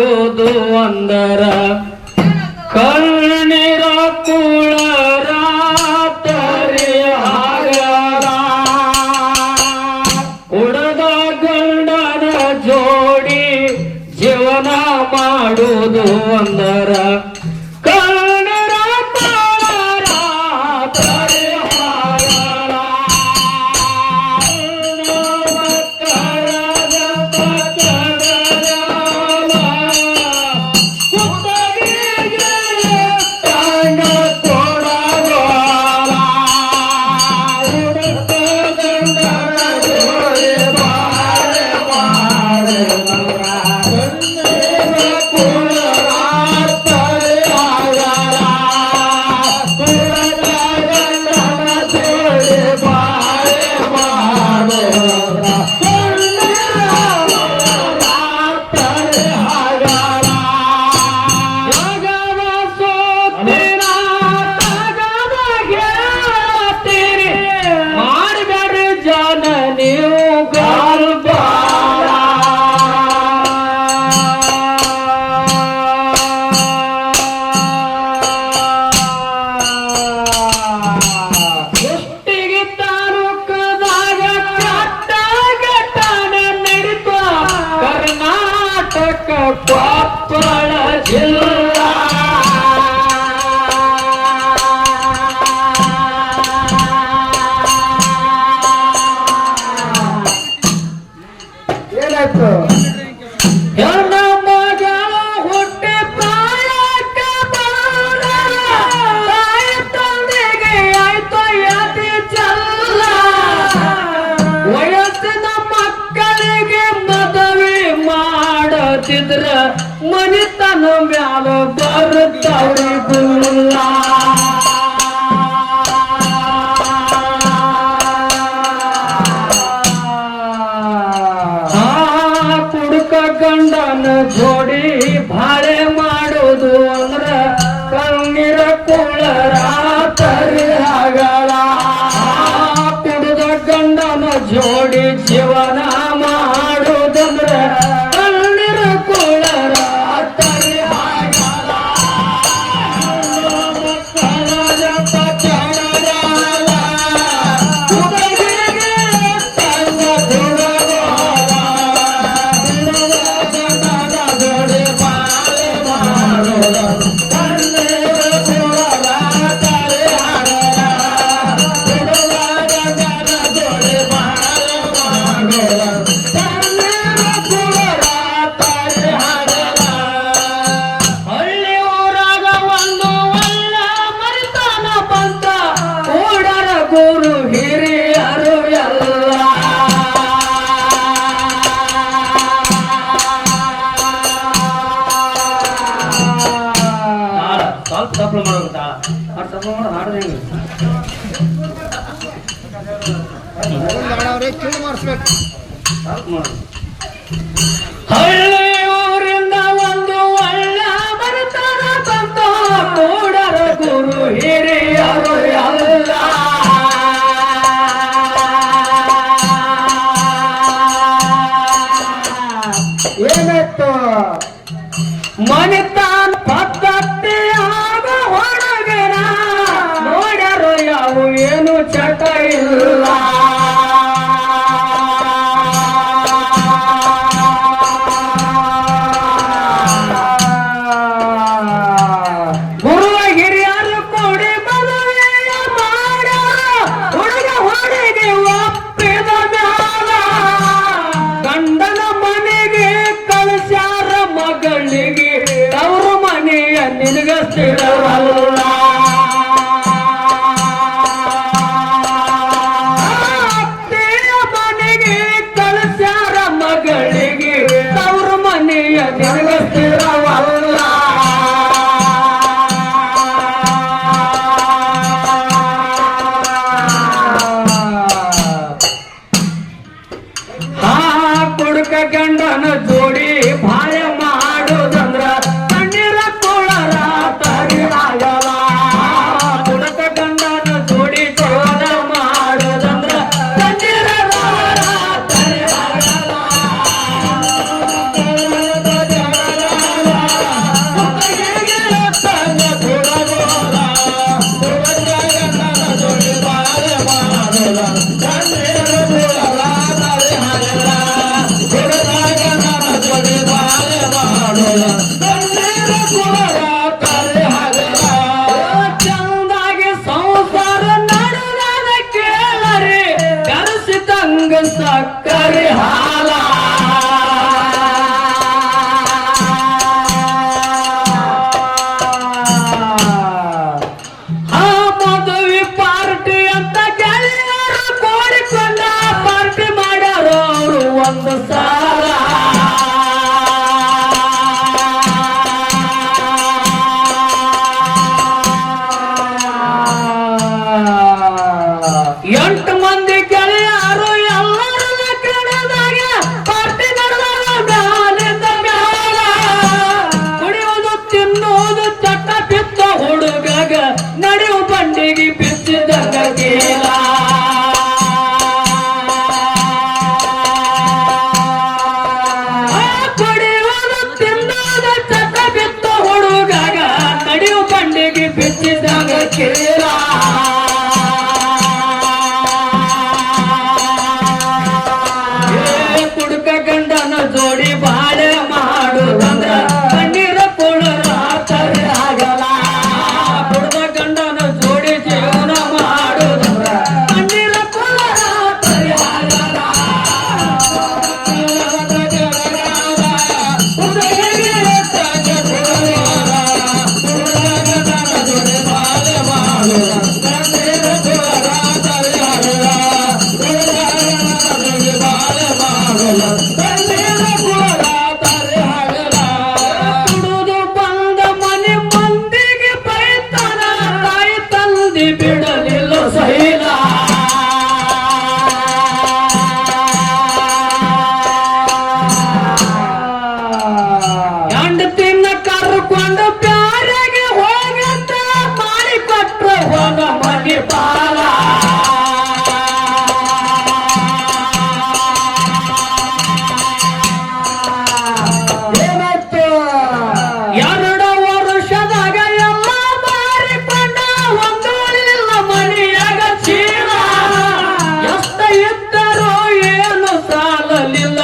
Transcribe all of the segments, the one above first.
ಆಗೋದು ಅಂದರ ಕಣ್ಣೀರ ಕುಳರ ಉಡದ ಗಂಡನ ಜೋಡಿ ಜೀವನ ಮಾಡುವುದು ಅಂದರ ಕೊಪ್ಪಳ ಜಿಲ್ಲಾ ಏನಾಯ್ತು ಹೆಣ್ಣ ಮಗಳ ಹುಟ್ಟಿ ಪ್ರಾಯಕ್ಕ ಬಾಳ ತಾಯಿ ತಂದೆಗೆ ಆಯ್ತು ಯತಿ ಚಲ್ಲ ವಯಸ್ಸಿನ ಮಕ್ಕಳಿಗೆ ಮದುವೆ ಮಾಡತಿದ್ರ ಮನಿತನ ಮ್ಯಾಲ ಬರುತ್ತವ್ರಿ ಗುಲ್ಲ ಕುಡುಕ ಗಂಡನ ಜೋಡಿ ಬಾಳೆ ಮಾಡೋದು ಅಂದ್ರ ಕಣ್ಣೀರ ಕುಳರ ತರಿಗಳ ಕುಡುದ ಗಂಡನ ಜೋಡಿ ಜೀವನ ಮಾಡೋದಂದ್ರ ಗುರು ಹಿರಿಯರು ಎಲ್ಲ ಸ್ವಲ್ಪ ತಪ್ಪಲು ಮಾಡೋಗುತ್ತಾ ತಪ್ಪಲು ಮಾಡೋದು ಹಾಡ್ರಿ ಮಾಡಿಸ್ಬೇಕು ಹಳ್ಳಿ ಊರಿಂದ ಒಂದು ಒಳ್ಳ ಬರುತ್ತಾರ ಬಂದು ಕೂಡರ ಗುರು ಹಿರಿಯರು ಎಲ್ಲ ಏನಾಯ್ತು ಮನಿತಾನ್ ಪದ್ಧತಿ ಆಗ ಹೊರಗಿನ ನೋಡ್ಯಾರು ಯಾವ ಏನು ಚಟ ಇಲ್ಲ ಗುರುವ ಹಿರಿಯರು ಕೂಡಿ ಮದುವೆಯ ಮಾಡ ಹುಡುಗ ಹುಡುಗಿ ಒಪ್ಪಿದ ಮ್ಯಾಲ ಗಂಡನ ಮನೆಗೆ ಕಳಿಸ್ಯಾರ ಮಗಳಿಗೆ ತವ್ರ ಮನೆಯ ನಿನಗ ಸ್ಥಿರವಲ್ಲ ಅತ್ತೆಯ ಮನೆಗೆ ಕಳಿಸ್ಯಾರ ಮಗಳಿಗೆ ತವ್ರ ಮನೆಯ ನಿನಗ ಸ್ಥಿರವಲ್ಲ ಕುಡುಕ ಗಂಡನ ಜೋಡಿ ಬಾಳೆ ಮಾಡೋದಂದ್ರ ಕಣ್ಣೀರ ಕುಳರ ತರಿಯಾಗಲ್ಲ ಹುಡುಗ ನಡೆಯುವ ಬಂಡಿಗೆ ಬಿಚ್ಚಿದಂಗ ಕೇಳ ಕುಡಿಯುವುದು ತಿನ್ನೋದ ಚಟ ಬಿತ್ತ ಹುಡುಗಾಗ ನಡೆಯುವ ಬಂಡಿಗೆ ಬಿಚ್ಚಿದಂಗ ಕೇಳ ಕುಡುಕ ಗಂಡನ ಜೋಡಿ ಬಾಳೆ ಮಾಡುದಂದ್ರ ಕಣ್ಣೀರ ಕುಳರಾತರೆ ಆಗಲ್ಲ ಕುಡುಕ ಗಂಡನ ಜೋಡಿ ಜೀವನ ಮಾಡುದಂದ್ರ ಕಣ್ಣೀರ ಕುಳರಾತರೆ ಆಗಲ್ಲ ಕುಡುದು ಬಂದ ಮನೆ ಮಂದಿಗೆ ಬೈತಾನ ತಾಯಿ ತಂದಿ ಬಿಡಲಿಲ್ಲ ಸೈಲ ಹೆಂಡತಿನ ಕರ್ಕೊಂಡು ಪ್ಯಾರೆಗೆ ಹೋಗತ್ತ ಮಾಡಿ ಕೊಟ್ರ ಹೋಗ ಮನೆ ಬಾಲ ಎರಡು ವರ್ಷದಾಗ ಎಲ್ಲ ಮಾರಿಕೊಂಡ ಒಂದು ಇಲ್ಲ ಮನೆಯಾಗ ಚೀಲ ಎಷ್ಟ ಇದ್ದರೂ ಏನು ಸಾಲಲಿಲ್ಲ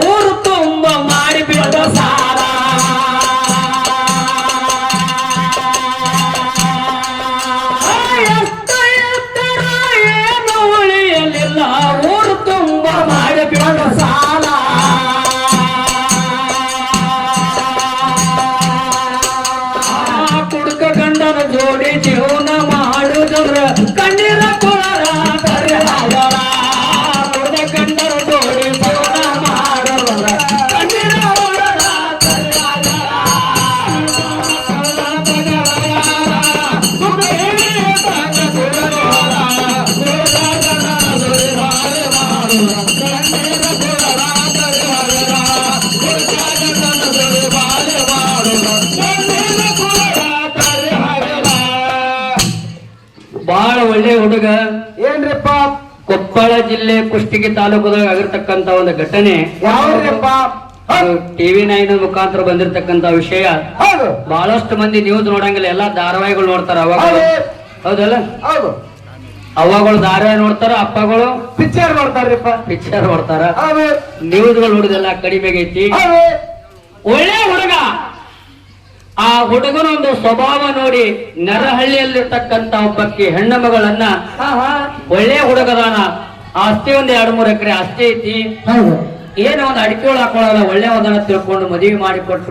ಊರು ತುಂಬ ಮಾಡಿಬಿಟ್ಟ ಸಾಲ ಎಷ್ಟ ಇದ್ದರೂ ಏನು ಉಳಿಯಲಿಲ್ಲ ಊರು ತುಂಬ ಮಾಡಿಬಿಟ್ಟ ಸಾಲ ಕುಡುಕ ಗಂಡನ ಜೋಡಿ ಜೀವನ ಮಾಡುದ್ರ ಕಣ್ಣೀರ ಕುಳರಾತರೆ ಆಗಲ್ಲ ಕುಡುಕ ಗಂಡನ ಜೋಡಿ ಜೀವನ ಮಾಡುದ್ರ ಕಣ್ಣೀರ ಕುಳರಾತರೆ ಆಗಲ್ಲ ಬಹಳ ಒಳ್ಳೆ ಹುಡುಗ ಏನ್ರಿಪ್ಪ? ಕೊಪ್ಪಳ ಜಿಲ್ಲೆ ಕುಷ್ಟಗಿ ತಾಲೂಕದಾಗ ಆಗಿರ್ತಕ್ಕಂತ ಒಂದು ಘಟನೆ ಯಾವ್ದ್ರಿಪ್ಪ? ಟಿವಿ 9 ಮುಖಾಂತರ ಬಂದಿರತಕ್ಕಂತ ವಿಷಯ. ಹೌದು ಬಹಳಷ್ಟು ಮಂದಿ ನ್ಯೂಸ್ ನೋಡಂಗಿಲ್ಲ, ಎಲ್ಲಾ ಧಾರಾವಾಹಿಗಳು ನೋಡ್ತಾರ. ಅವಾಗ ಹೌದಲ್ಲ, ಹೌದು ಅವಾಗಳು ಧಾರಾವಾಹಿ ನೋಡ್ತಾರ, ಅಪ್ಪಗಳು ಪಿಕ್ಚರ್ ನೋಡ್ತಾರ್ರಿಪ್ಪ. ಪಿಕ್ಚರ್ ನೋಡ್ತಾರ. ಹೌದು ನ್ಯೂಸ್ಗಳು ನೋಡುದೆಲ್ಲ ಕಡಿಮೆ ಆಗೈತಿ. ಹೌದು ಒಳ್ಳೆ ಹುಡುಗ. ಆ ಹುಡುಗನ ಒಂದು ಸ್ವಭಾವ ನೋಡಿ ನರಹಳ್ಳಿಯಲ್ಲಿರ್ತಕ್ಕಂತ ಒಬ್ಬಕ್ಕೆ ಹೆಣ್ಣು ಮಗಳನ್ನ ಒಳ್ಳೆ ಹುಡುಗದಾನ, ಆಸ್ತಿ ಒಂದ್ 2-3 ಎಕರೆ ಆಸ್ತಿ ಐತಿ, ಹೌದು ಏನೋ ಒಂದು ಅಡಿಕೆ ಹಾಕೊಳ್ಳಲ್ಲ, ಒಳ್ಳೆ ಒಂದನ್ನ ತಿಳ್ಕೊಂಡು ಮದುವೆ ಮಾಡಿಕೊಟ್ರು.